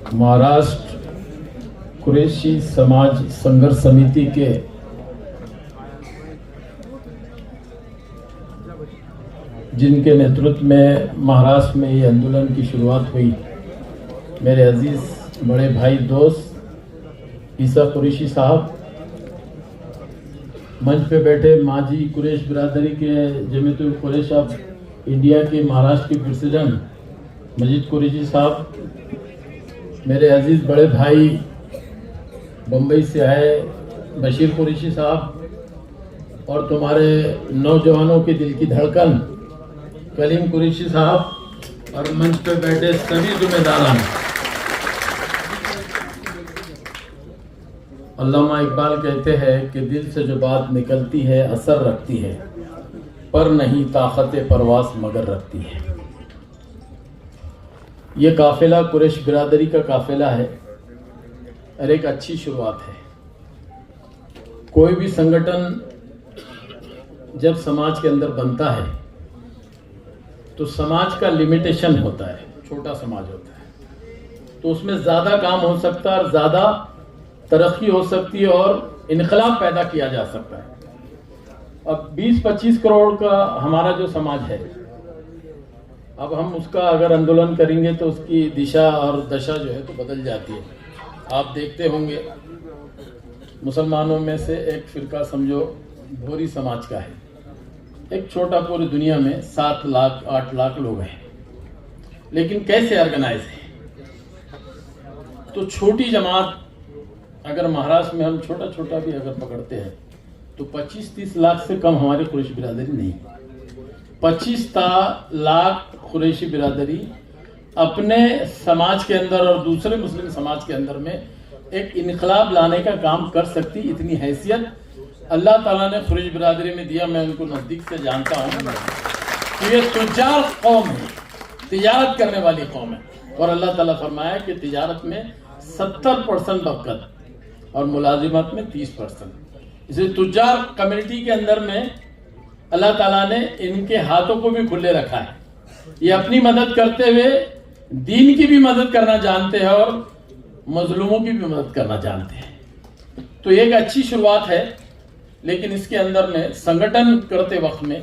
महाराष्ट्र कुरैशी समाज संघर्ष समिति के जिनके नेतृत्व में महाराष्ट्र में ये आंदोलन की शुरुआत हुई, मेरे अजीज बड़े भाई दोस्त ईसा कुरैशी साहब, मंच पे बैठे माजी कुरैश बिरादरी के जमीयतुल कुरैश ऑफ इंडिया के महाराष्ट्र के प्रेसिडेंट मजीद कुरैशी साहब, मेरे अजीज बड़े भाई बम्बई से आए बशीर कुरैशी साहब, और तुम्हारे नौजवानों के दिल की धड़कन कलीम कुरैशी साहब, और मंच पे बैठे सभी जिम्मेदारान। अल्लामा इकबाल कहते हैं कि दिल से जो बात निकलती है असर रखती है, पर नहीं ताकत परवास मगर रखती है। ये काफिला कुरैश बिरादरी का काफिला है और एक अच्छी शुरुआत है। कोई भी संगठन जब समाज के अंदर बनता है तो समाज का लिमिटेशन होता है, छोटा समाज होता है, तो उसमें ज़्यादा काम हो सकता है और ज़्यादा तरक्की हो सकती है और इनकलाब पैदा किया जा सकता है। अब 20-25 करोड़ का हमारा जो समाज है, अब हम उसका अगर आंदोलन करेंगे तो उसकी दिशा और दशा जो है तो बदल जाती है। आप देखते होंगे मुसलमानों में से एक फिरका समझो भोरी समाज का है, एक छोटा पूरी दुनिया में 7 लाख 8 लाख लोग हैं, लेकिन कैसे ऑर्गेनाइज है। तो छोटी जमात अगर महाराष्ट्र में हम छोटा छोटा भी अगर पकड़ते हैं तो 25-30 लाख से कम हमारी कुरैशी बिरादरी नहीं। 25 लाख कुरैशी बिरादरी अपने समाज के अंदर और दूसरे मुस्लिम समाज के अंदर में एक इनकलाब लाने का काम कर सकती, इतनी हैसियत अल्लाह ताला ने कुरैश बिरादरी में दिया। मैं उनको नजदीक से जानता हूँ कि ये तुजार कौम है, तिजारत करने वाली कौम है, और अल्लाह ताला फरमाया कि तिजारत में 70% बरकत और मुलाजिमत में 30%। इसलिए तुजार कम्युनिटी के अंदर में अल्लाह ताला ने इनके हाथों को भी खुले रखा है। ये अपनी मदद करते हुए दीन की भी मदद करना जानते हैं और मजलूमों की भी मदद करना जानते हैं। तो एक अच्छी शुरुआत है, लेकिन इसके अंदर में संगठन करते वक्त में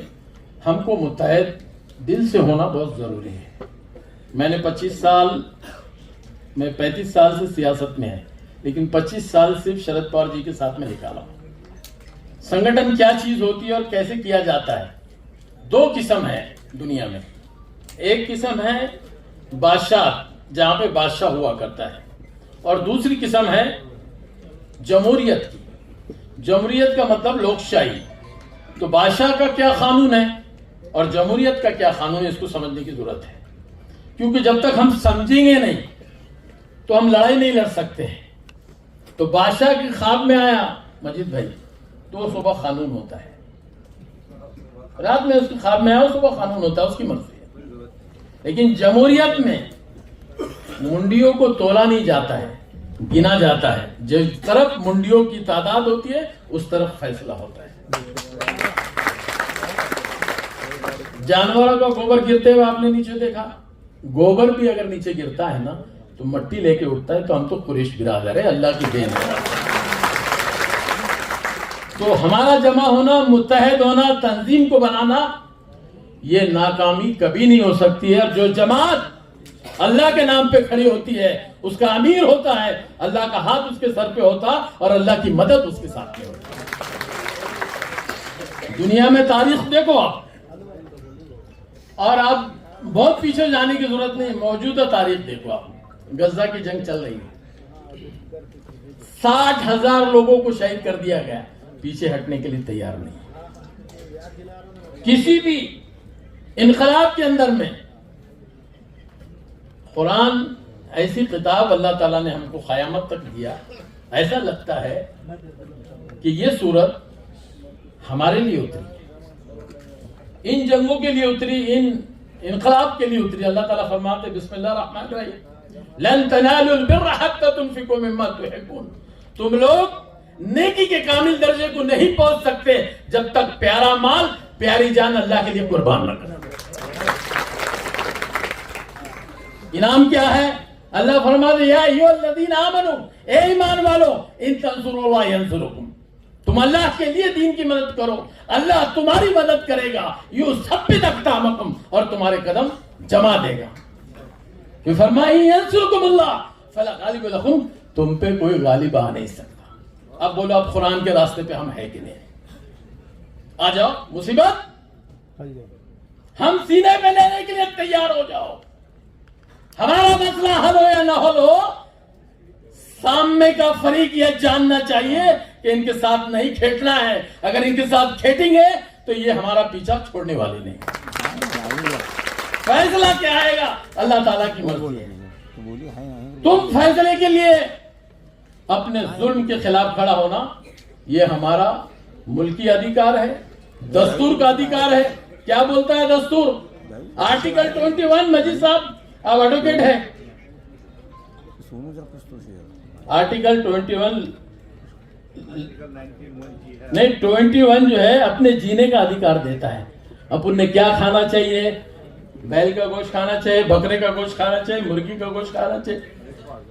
हमको मुत्तहद दिल से होना बहुत ज़रूरी है। मैंने 35 साल से सियासत में है, लेकिन 25 साल सिर्फ शरद पवार जी के साथ में निकाला। संगठन क्या चीज होती है और कैसे किया जाता है। 2 किस्म है दुनिया में। एक किस्म है बादशाह, जहां पे बादशाह हुआ करता है, और दूसरी किस्म है जमहूरियत की। जमहूरियत का मतलब लोकशाही। तो बादशाह का क्या कानून है और जमहूरियत का क्या कानून है, इसको समझने की जरूरत है। क्योंकि जब तक हम समझेंगे नहीं तो हम लड़ाई नहीं लड़ सकते हैं। तो बादशाह के ख्वाब में आया मजीद भाई तो सुबह कानून होता है, रात में उसके ख्वाब में आया सुबह कानून होता है, उसकी मर्जी है। लेकिन जमहूरियत में मुंडियों को तोला नहीं जाता है, गिना जाता है। जिस तरफ मुंडियों की तादाद होती है उस तरफ फैसला होता है। जानवरों का गोबर गिरते हुए आपने नीचे देखा, गोबर भी अगर नीचे गिरता है ना तो मट्टी लेके उठता है। तो हम तो कुरैश बिरादर है, अल्लाह की देन है। तो हमारा जमा होना, मुत्तहद होना, तंजीम को बनाना, ये नाकामी कभी नहीं हो सकती है। और जो जमात अल्लाह के नाम पे खड़ी होती है उसका अमीर होता है, अल्लाह का हाथ उसके सर पे होता और अल्लाह की मदद उसके साथ में होती। दुनिया में तारीख देखो आप, और आप बहुत पीछे जाने की जरूरत नहीं, मौजूदा तारीख देखो आप। गजा की जंग चल रही है, 60,000 लोगों को शहीद कर दिया गया, पीछे हटने के लिए तैयार नहीं। किसी भी इनकलाब के अंदर में कुरान ऐसी किताब अल्लाह ताला ने हमको क़यामत तक दिया, ऐसा लगता है कि ये सूरत हमारे लिए उतरी, इन जंगों के लिए उतरी, इन इनकलाब के लिए उतरी। अल्लाह ताला फरमाते बिस्मिल्लाहिर्रहमानिर्रहीम, लन तनालुल बिर्रा हत्ता तुनफिकू मिम्मा तुहिब्बून। तुम लोग नेकी के कामिल दर्जे को नहीं पहुंच सकते जब तक प्यारा माल, प्यारी जान अल्लाह के लिए कुर्बान न करो। इनाम क्या है? अल्लाह फरमाते या अय्युहल्लज़ीना आमनू, ए ईमान वालो, इन तंसुरुल्लाह यंसुरुकुम, तुम अल्लाह के लिए दीन की मदद करो, अल्लाह तुम्हारी मदद करेगा, युसब्बित अक़दामकुम, और तुम्हारे कदम जमा देगा। फिर फरमाया यंसुरुकुमुल्लाह फला गालिब लकुम, तुम पे कोई गालिब आ नहीं सकता। अब बोलो, अब कुरान के रास्ते पे हम है कि नहीं? आ जाओ, मुसीबत हम सीने पे लेने के लिए तैयार हो जाओ। हमारा मसला हल हो या ना हल हो, सामने का फरीक यह जानना चाहिए कि इनके साथ नहीं खेटना है। अगर इनके साथ खेटेंगे तो ये हमारा पीछा छोड़ने वाले नहीं। फैसला क्या आएगा? अल्लाह ताला की मर्जी है। तुम फैसले के लिए अपने जुल्म के खिलाफ खड़ा होना, ये हमारा मुल्की अधिकार है, दस्तूर का अधिकार है। क्या बोलता है दस्तूर? आर्टिकल 21, मजीद साहब आप एडवोकेट है, आर्टिकल 21 नहीं 21 जो है अपने जीने का अधिकार देता है। अपन ने क्या खाना चाहिए, बैल का गोश्त खाना चाहिए, बकरे का गोश्त खाना चाहिए, मुर्गी का गोश्त खाना चाहिए,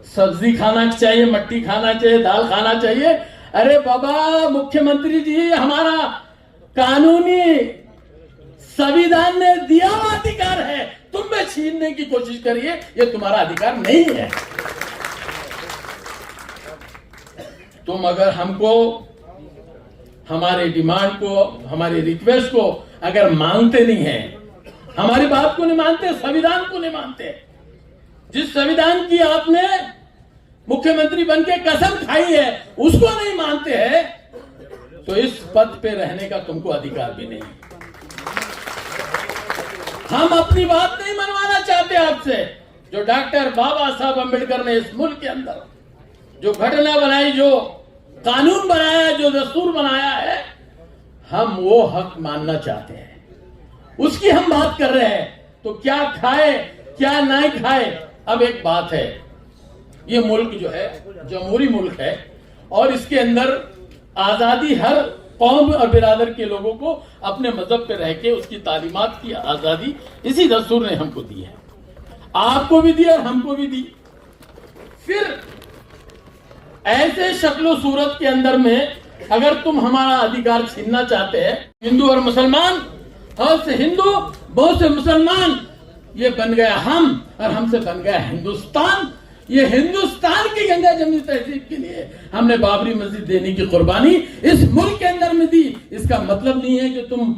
सब्जी खाना चाहिए, मट्टी खाना चाहिए, दाल खाना चाहिए। अरे बाबा मुख्यमंत्री जी, हमारा कानूनी संविधान ने दिया हुआ अधिकार है, तुम में छीनने की कोशिश करिए, ये तुम्हारा अधिकार नहीं है। तुम अगर हमको, हमारे डिमांड को, हमारी रिक्वेस्ट को अगर मानते नहीं है, हमारी बात को नहीं मानते, संविधान को नहीं मानते, जिस संविधान की आपने मुख्यमंत्री बनके कसम खाई है उसको नहीं मानते हैं, तो इस पद पे रहने का तुमको अधिकार भी नहीं। हम अपनी बात नहीं मनवाना चाहते आपसे। जो डॉक्टर बाबा साहब अम्बेडकर ने इस मुल्क के अंदर जो घटना बनाई, जो कानून बनाया, जो दस्तूर बनाया है, हम वो हक मानना चाहते हैं, उसकी हम बात कर रहे हैं। तो क्या खाए क्या नहीं खाए, अब एक बात है, ये मुल्क जो है जमहूरी मुल्क है और इसके अंदर आजादी हर कौम और बिरादर के लोगों को अपने मजहब पे रह के उसकी तालीमात की आजादी इसी दस्तूर ने हमको दी है, आपको भी दी और हमको भी दी। फिर ऐसे शक्लो सूरत के अंदर में अगर तुम हमारा अधिकार छीनना चाहते हैं, हिंदू और मुसलमान, बहुत से हिंदू बहुत से मुसलमान, ये बन गया हम और हमसे बन गया हिंदुस्तान। ये हिंदुस्तान की गंगा जमुनी तहजीब के लिए हमने बाबरी मस्जिद देने की कुर्बानी इस मुल्क के अंदर में दी। इसका मतलब नहीं है कि तुम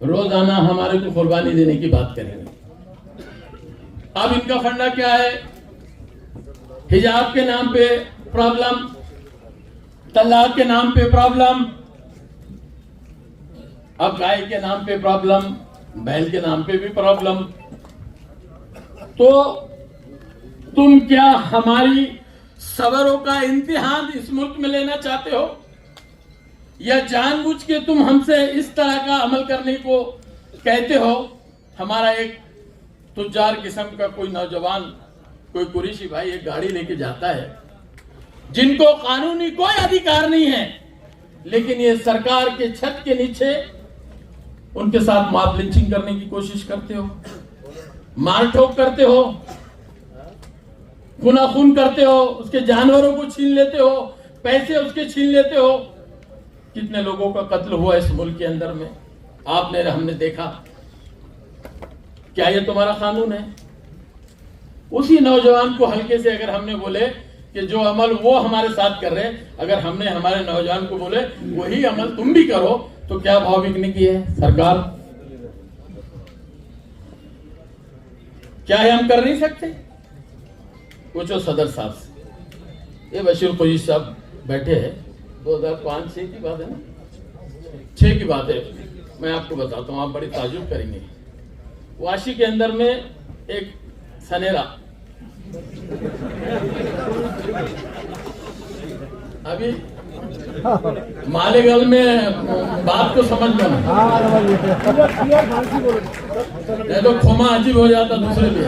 रोजाना हमारे को कुर्बानी देने की बात करेंगे। अब इनका फंडा क्या है? हिजाब के नाम पे प्रॉब्लम, तलाक के नाम पे प्रॉब्लम, अब गाय के नाम पे प्रॉब्लम, बैल के नाम पे भी प्रॉब्लम। तो तुम क्या हमारी सब्रों का इम्तिहान इस मुल्क में लेना चाहते हो, या जानबूझ के तुम हमसे इस तरह का अमल करने को कहते हो? हमारा एक तुज्जार किस्म का कोई नौजवान, कोई कुरैशी भाई एक गाड़ी लेके जाता है, जिनको कानूनी कोई अधिकार नहीं है, लेकिन ये सरकार के छत के नीचे उनके साथ मॉब लिंचिंग करने की कोशिश करते हो, मार ठोक करते हो, खूना खून करते हो, उसके जानवरों को छीन लेते हो, पैसे उसके छीन लेते हो। कितने लोगों का कत्ल हुआ इस मुल्क के अंदर में, आपने हमने देखा। क्या ये तुम्हारा कानून है? उसी नौजवान को हल्के से अगर हमने बोले कि जो अमल वो हमारे साथ कर रहे हैं, अगर हमने हमारे नौजवान को बोले वही अमल तुम भी करो, तो क्या भाव बिकने की है सरकार? क्या है हम कर नहीं सकते? पूछो सदर साहब से। ये बशीर कुरैशी साहब बैठे हैं, 2005-6 की बात है ना, 6 की बात है। मैं आपको बताता हूँ, आप बड़ी ताजुब करेंगे। वाशी के अंदर में एक सनेरा, अभी मालेगांव में बात को समझ लो, नहीं तो खोमा अजीब हो जाता दूसरे लिए।